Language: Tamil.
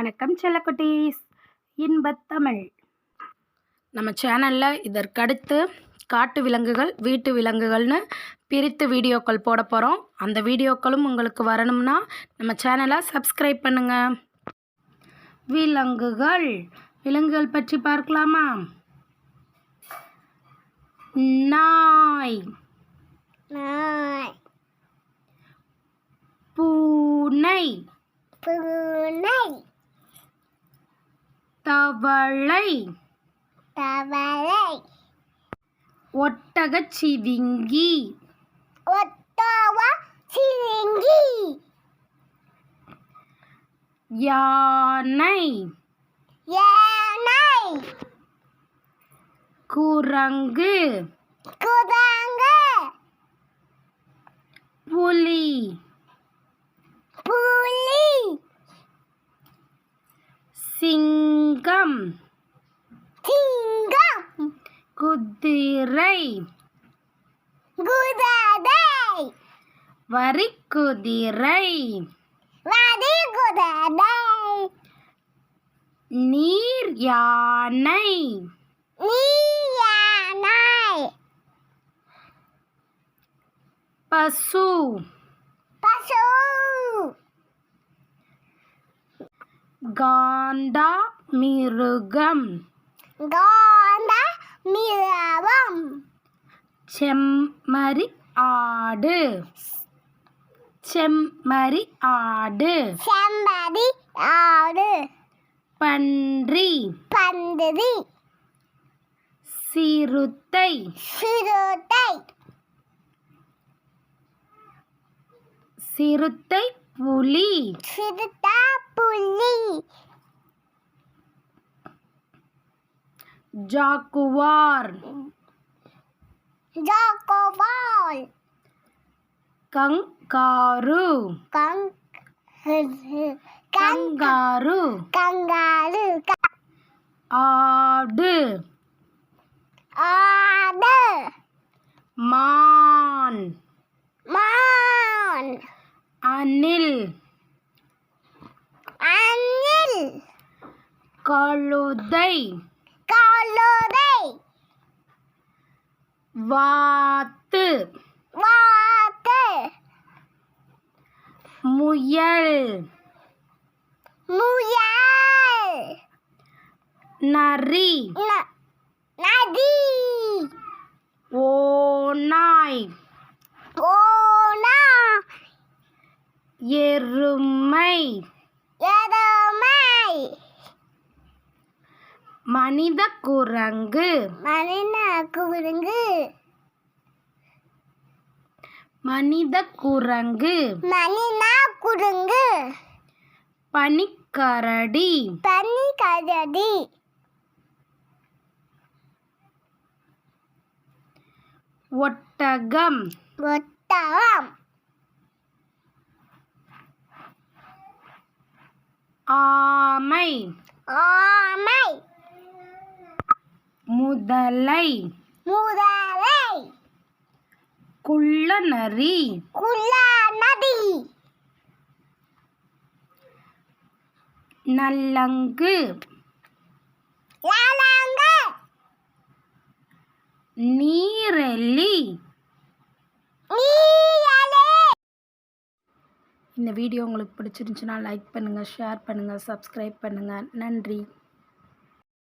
வணக்கம் செல்லக்குட்டீஸ். இன்பத்தமிழ் நம்ம சேனலில் இதற்கடுத்து காட்டு விலங்குகள் வீட்டு விலங்குகள்னு பிரித்து வீடியோக்கள் போட போகிறோம். அந்த வீடியோக்களும் உங்களுக்கு வரணும்னா நம்ம சேனலை சப்ஸ்கிரைப் பண்ணுங்கள். விலங்குகள் பற்றி பார்க்கலாமா? நாய், பூனை, தவளை, ஒட்டகச்சிவிங்கி, யானை, குரங்கு, புலி, சிங்கம், குதிரை, வரிக்குதிரை, நீர் யானை, பசு, காண்டாமிருகம், செம்மறி ஆடு, பன்றி, சிறுத்தை, புலி, ஜாகுவார், கங்காரு, ஆடு, மான், அணில், கழுதை, வாத்து, முயல், நரி, ஓநாய், எருமை, மனித குரங்கு, பனிக்கரடி, ஒட்டகம், ஆமை, முதலை, குள்ளநரி, நல்லங்கு, நீரெல்லி. இந்த வீடியோ உங்களுக்கு பிடிச்சிருந்துச்சுன்னா லைக் பண்ணுங்கள், ஷேர் பண்ணுங்கள், சப்ஸ்கிரைப் பண்ணுங்கள். நன்றி.